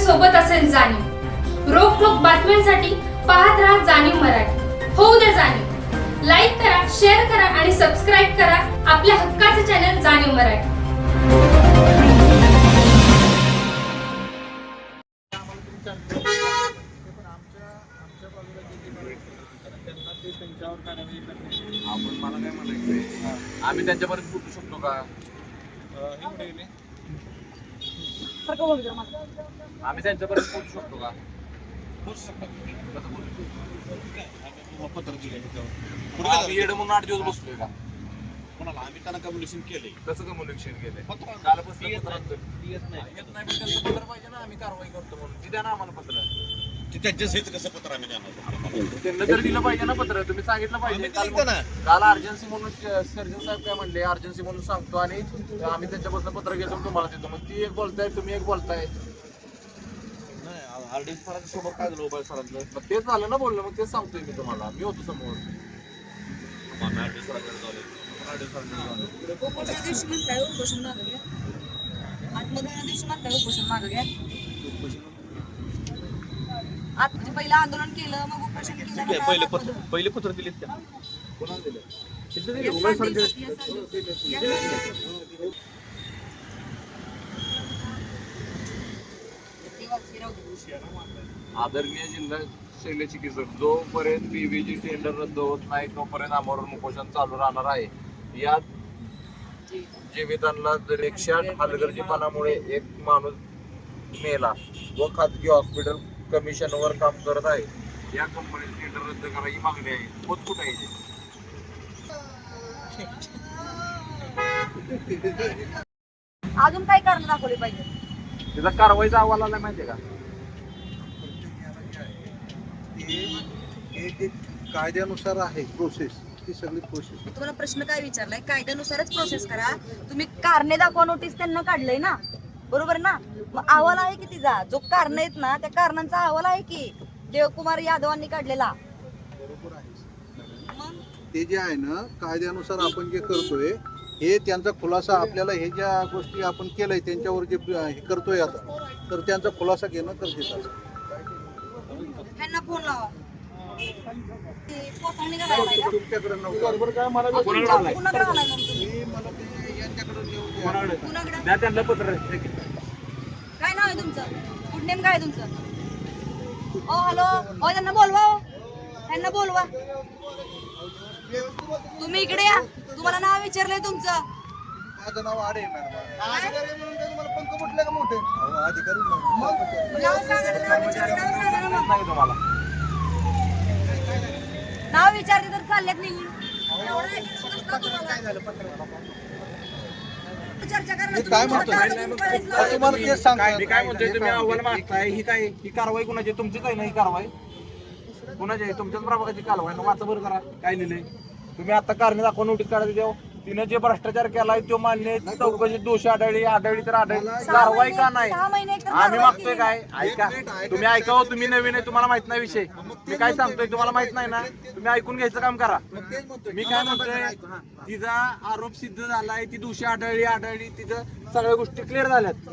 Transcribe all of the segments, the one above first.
सोबत असेल जाणीव. रोखोक बातम्यांसाठी पाहत राहा जाणीव मराठी. होऊ द्या जाणीव. लाईक करा, शेअर करा आणि सबस्क्राईब करा आपल्या हक्काचे चॅनल जाणीव मराठी. आपण मला काय म्हणायचंय, आम्ही त्यांच्यापर्यंत पोहोचू शकतो का? आम्ही त्यांच्यापर्यंत पोहोचू शकतो का? पत्र दिले आम्ही येडं म्हणून 8 दिवस बसलोय का? कोणाला आम्ही त्यांना कम्युनिकेशन केले. कसं कम्युनिकेशन केलंय? कालपासून पत्र आणतोय. येत नाही पण त्यांचं पत्र पाहिजे ना, आम्ही कारवाई करतो म्हणून. ती द्या ना आम्हाला पत्र. ते त्यांच्या सहित कसं पत्र आम्ही देणार? त्यांना तर दिलं पाहिजे ना पत्र. तुम्ही सांगितलं पाहिजे. काल अर्जन्सी म्हणून सर्जन साहेब काय म्हणले, अर्जन्सी म्हणून सांगतो आणि आम्ही त्यांच्यापासून पत्र घेतो तुम्हाला देतो. मग ती एक बोलताय, तुम्ही एक बोलताय. आरडीएस सरांच्या सोबत काय झालं उभा सरांचं? मग तेच झालं ना बोलणं. मग तेच सांगतोय मी तुम्हाला. मी होतो समोर. आरडीएस सरांकडे झालं. आरडीएस सरांकडे झालं. कोणत्या दिवशी म्हणताय उपोषण मागं घ्या? आत्मदहना दिवशी म्हणताय उपोषण मागं घ्या? म्हणजे पहिलं आंदोलन केलं, मग उपोषण केलं, मग पहिले पत्र दिलेत त्या. कोणाला दिलं? आदरणीय जिल्हा शल्य चिकित्सक, जोपर्यंत पीबीजी टेंडर रद्द होत नाही तोपर्यंत आमरण उपोषण चालू राहणार आहे. यात जीवितांना जर 108 हलगर्जीपणामुळे एक माणूस मेला व खाजगी हॉस्पिटल कमिशनवर काम करत आहे. या कंपनीचे टेंडर रद्द करा ही मागणी आहे. होत कुठे आहे? अजून काय कारण दाखवले पाहिजे? त्याचा कारवाईचा अहवाल आला माहितीये का? कायद्यानुसार आहे प्रोसेस, ती सगळी प्रोसेस. तुम्हाला प्रश्न काय विचारलाय? कायद्यानुसारच प्रोसेस करा. तुम्ही कारणे दाखवा नोटीस त्यांना काढलंय ना, बरोबर ना? मग अहवाल आहे की तिचा, जो कारण आहेत ना त्या कारणांचा अहवाल आहे की देवकुमार यादवांनी काढलेला. बरोबर आहे. मग ते जे आहे ना कायद्यानुसार आपण जे करतोय हे त्यांचा खुलासा, आपल्याला हे ज्या गोष्टी आपण केलंय त्यांच्यावर जे हे करतोय आता, तर त्यांचा खुलासा घेणं गरजेचं असतं. ह्यांना फोन लावा. ते पोसांनी करायला का? तुमच्याकडे नव्हतं. काय मला कुणाकडे आलाय मग तुम्ही? मी मला ते यांच्याकडे नेऊन द्या. कुणाकडे? द्या त्यांना पत्र. काय नाव आहे तुमचं? गुड नेम काय आहे तुमचं? ओ हॅलो, ओ त्यांना बोलवा. त्यांना बोलवा. तुम्ही इकडे या. तुम्हाला नाव विचारलंय तुमचं. माझं नाव आडे आहे मॅडम. अधिकारी म्हणून काय तुम्हाला पंख फुटले का मोठे? अधिकारी नाव सांगा ना, नाव विचारलं, नाव सांगा ना मग. नाही तुम्हाला नाव विचारले तर चालल्यात निघून. एवढं ऐकायचं नसतं तुम्हाला. चर्चा करणार काय म्हणतो? तुम्हाला तेच सांगतो. मी काय म्हणतोय, तुम्ही अहवाल मागताय. ही कारवाई कुणाची? तुमचीच आहे ना ही कारवाई? कुणाची आहे? तुमच्याच प्रभागाची कारवाई ना. वाचा बरं करा काय लिहिलंय. तुम्ही आता कारणे दाखवा नोटीस काढायला द्या. तिने जे भ्रष्टाचार केलाय तो मान्य आहे. चौकशी दोषी आढळली तर आढळली. कारवाई का नाही? आम्ही मागतोय काय? ऐका, तुम्ही ऐकावं. तुम्ही नवीन आहे, तुम्हाला माहित नाही विषय. मी काय सांगतोय तुम्हाला माहित नाही ना. तुम्ही ऐकून घ्यायचं काम करा. मी काय म्हणतोय, तिचा आरोप सिद्ध झालाय, ती दोषी आढळली, तिचं सगळ्या गोष्टी क्लिअर झाल्यात.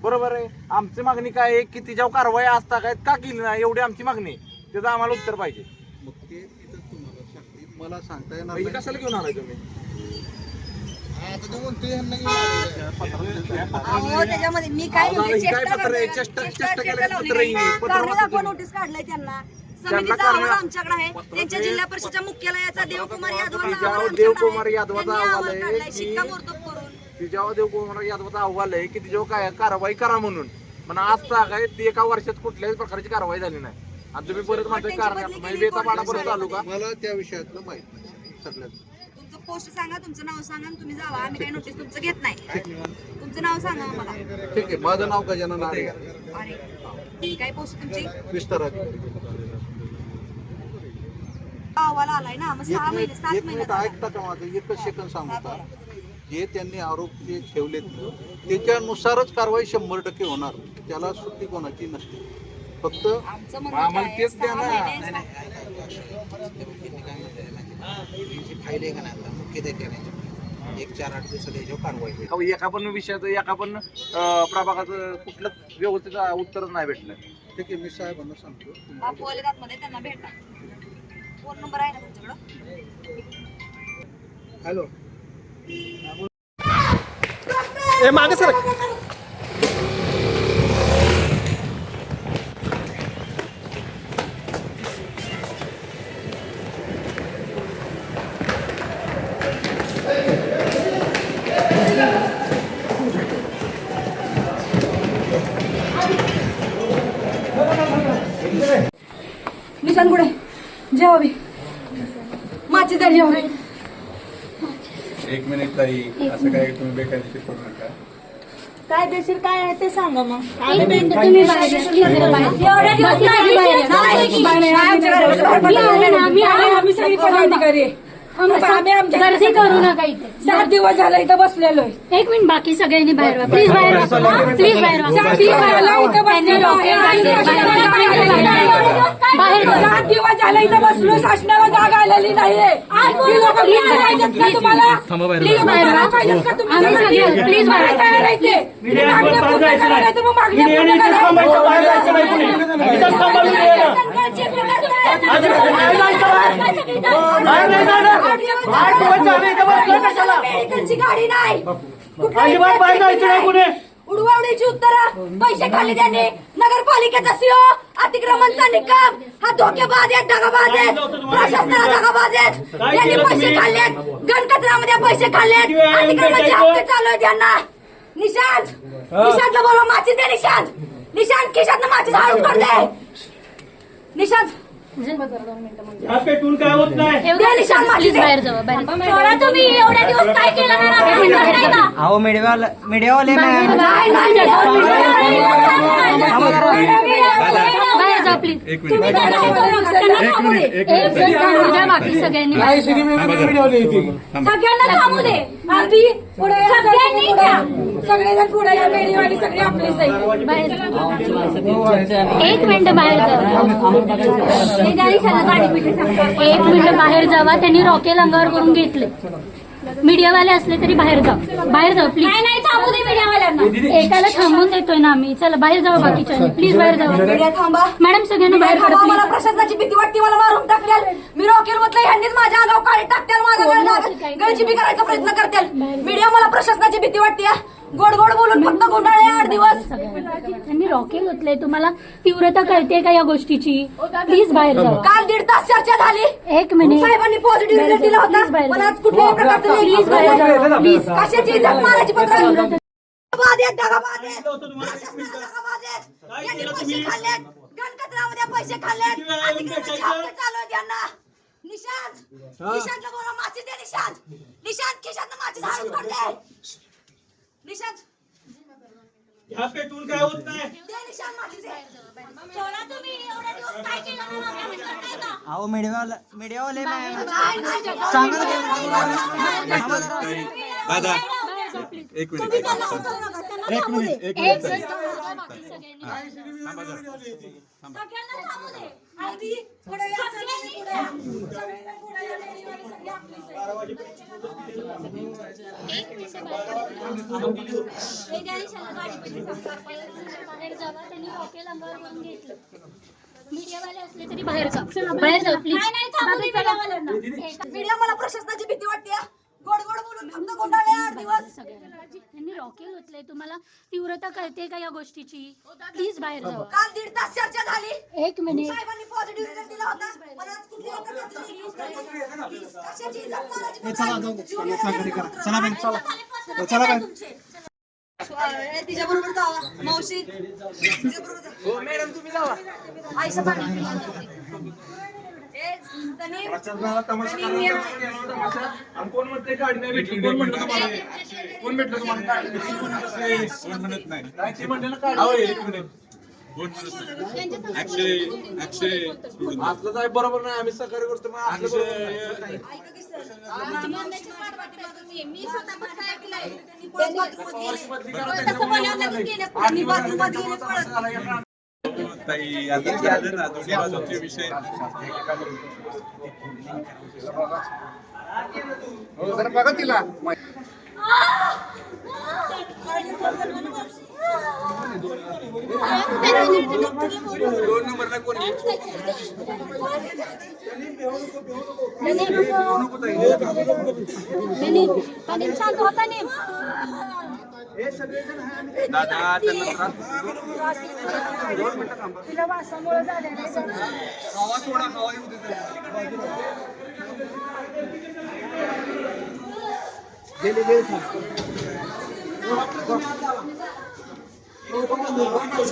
बरोबर आहे. आमची मागणी काय आहे की तिच्यावर कारवाई असता काय का केली नाही, एवढी आमची मागणी आहे. त्याचं आम्हाला उत्तर पाहिजे. मग ते इथं तुम्हाला सांगते, मला सांगता येणार हे नाही. कशाला घेऊन आलाय तुम्ही? आता ते म्हणते ह्यांना घेऊन आलेलं आहे. अहो, त्याच्यामध्ये मी काय म्हणते, ही काय चेष्टा पत्र आहे? करताय. चेष्टा केल्याचं चेष्टा पत्र लावली. आहे. पत्र कारणे वाचा दाखवा तुम्ही. नोटीस काढलंय त्यांना. त्यांना समितीचा कारणे- अहवाल आमच्याकडे आहे. त्यांच्या जिल्हा परिषदच्या मुख्यालयाचा देवकुमार यादवाचा तिच्यावर अहवाल देवकुमार आमच्याकडे आहे. यादवाचा त्यांनी अहवाल अहवाल आहे काढलाय की- शिक्कामोर्तब करून. तिच्यावर देवकुमार यादवाचा अहवाल आहे की तिच्यावर काय कारवाई करा म्हणून. पण आज काय ती एका वर्षात कुठल्याही प्रकारची कारवाई झाली नाही. आणि तुम्ही परत म्हणताय कारण म्हणजे बेतापाडा परत चालू का? मला त्या विषयातलं माहित नाही सगळ्यात. तुमचं पोस्ट सांगा, तुमचं नाव सांगा आणि तुम्ही जावा. आम्ही काही नोटीस तुमचं घेत नाही. तुमचं नाव सांगा आम्हाला. ठीक आहे. माझं नाव गजानन आडे आहे. अरे काय पोस्ट तुमची? विस्तार अधिकारी. अहवाल आलाय ना, मग 6 महिने 7 एक महिने मिनिट ऐकता का माझं? एकच सेकंद सांगता. जे त्यांनी आरोप जे ठेवलेत त्याच्यानुसारच कारवाई 100% होणार. त्याला सुट्टी कोणाची नसते. फक्त आमचं म्हणणं आम्हाला काय, तेच द्या 6 ना. महिने फाईल आहे का नाही मुख्य एक 4-8 दिवसात याच्यावर कारवाई होईल. अहो, एका पण विषयाचं एका पण प्रभागाचं कुठलंच व्यवस्थित उत्तरच नाही भेटलं. ठीक आहे, मी साहेबांना सांगतो. बापू आले मध्ये त्यांना भेटा. फोन नंबर आहे ना तुमच्याकडं? हॅलो. मागे सर निशान पुढे जेवावी माची द्या जेवावी. एक मिनिट ताई, असं काय तुम्ही बेकायदेशीर करू नका. काय देशील काय आहे ते सांगा मग. तुम्ही बाहेर गर्दी करू नका इथे. 7 दिवस झाला इथं बसलेलो. एक मिनिट, बाकी सगळ्यांनी बाहेर प्लीज बाहेर प्लीज बाहेर बाहेर 7 दिवस झाला इथं बसलो. शासनाला जागा आलेली नाहीये. तुम्हाला प्लीज बाहेर आम्ही सगळे प्लीज बाहेर गाडी नाही. उडवाउडीची उत्तरं पैसे खाल्ले त्यांनी. नगरपालिकेचा सीओ अतिक्रमणचा निकम हा धोकेबाज आहेत, दगाबाज आहेत, प्रशासनाला दगाबाज आहेत. यांनी पैसे खाल्लेत, गणकचऱ्यामध्ये पैसे खाल्लेत, अतिक्रमणचे हप्ते चालू आहेत यांना. निशांत निशांतला बोलवा, माचीस दे निशांत. निशांत खिशातनं माचीस हळूच करते. निशांत पेटून काय होत नाही. प्लीज बाहेर जाऊ बाहेर. तुम्ही एवढ्या दिवस काय केलं? अहो मीडियावाले बाहेर जा प्लीज. तुम्ही बाकी सगळ्यांनी सगळ्यांना थांबू दे. आधी पुढे सगळ्यांनी सगळेजण पुढे या. मेडीवाली सगळी आपली बाहेर एक मिनिट बाहेर जावा. एक मिनिट बाहेर जावा. त्यांनी रॉकेल अंगावर करून घेतले. मीडियावाले असले तरी बाहेर जा, बाहेर जाऊ प्लीज. नाही थांबू दे मीडियावाल्यांना. एकाला थांबून देतोय ना आम्ही. चला बाहेर जाऊ बाकीच्या. प्लीज बाहेर जावा. थांबा मॅडम सगळ्यांना बाहेर थांबा. काढा मला प्रशासनाची भीती वाटते. मला मारून टाकल्याल. मी रॉकेल म्हटलं ह्यांनीच माझ्या अंगावर काळी टाकत्याल. माझ्या गळचिपी करायचा प्रयत्न करतील. मीडिया मला प्रशासनाची भीती वाटते. गोड गोड बोलून फक्त गुंडाळे 8 दिवस. त्यांनी रॉकेल होतले. तुम्हाला तीव्रता कळते का या गोष्टीची? प्लीज बाहेर जाऊ. काल 1.5 तास चर्चा झाली. एक मिनिट साहेबांनी पॉझिटिव्ह रिझल्ट दिला होता. पण आज कुठल्याही प्रकारचं प्लीज बाहेर जाऊ. प्लीज कशाची इज्जत मारायची पत्र. दगाबाज आहेत, दगाबाज आहेत. प्रशासनाला दगाबाज आहेत. यांनी पैसे खाल्लेत, गणकचऱ्यामध्ये पैसे खाल्लेत, अतिक्रमणचे हप्ते चालू आहेत यांना. निशांत निशांतला बोला, माचीस दे निशांत. निशांत खिशातनं माचीस हळूच करते. निशांत ह्या पेटून काय होत नाही. दे निशांत माचीस दे. तुम्ही एवढ्या दिवस काय केलं? अहो मीडियावाले दादा एक मिनिट सगळ्यांना थांबू दे. आधी पुढे या, सगळ्यांनी पुढे या. सगळ्यांना पुढे या. मेडीवाली सगळी आपली बाहेर जावा. त्यांनी रॉकेल अंगावर करून घेतलं. मीडियावाले असले तरी बाहेर जा, बाहेर जा प्लीज. मीडिया मला प्रशासनाची भीती वाटते. गोड गोड बोलून फक्त गुंडाळे 8 दिवस. त्यांनी रॉकेल होतले. तुम्हाला तीव्रता कळते का या गोष्टीची? प्लीज बाहेर जाऊ. काल 1.5 तास चर्चा झाली. एक मिनिट. साहेबांनी पॉझिटिव्ह रिझल्ट दिला होता. पण आज कुठल्याही प्रकारचं कशाची इज्जत मारायची तिच्या बरोबर जावा. मावशी तिच्याबरोबर जा. मॅडम तुम्ही जावा. आयशा पाटील. कोण म्हणते गाडी नाही भेटली? कोण म्हणलं तुम्हाला? कोण भेटलं तुम्हाला? कोण म्हणत नाही. काय ते म्हणले ना गाडी. आपलं काय बरोबर नाही. आम्ही सहकार्य करतो. मग आपलं बरोबर नाही. मी स्वतः बाथरूममध्ये गेले. पळत. ताई आता ते आलं ना दोन्ही बाजूचे विषय बघा तिला शांत होता नाही दादा त्यांना तिला वासामुळे झाले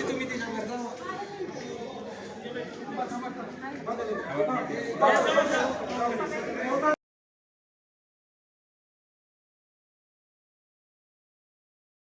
तुम्ही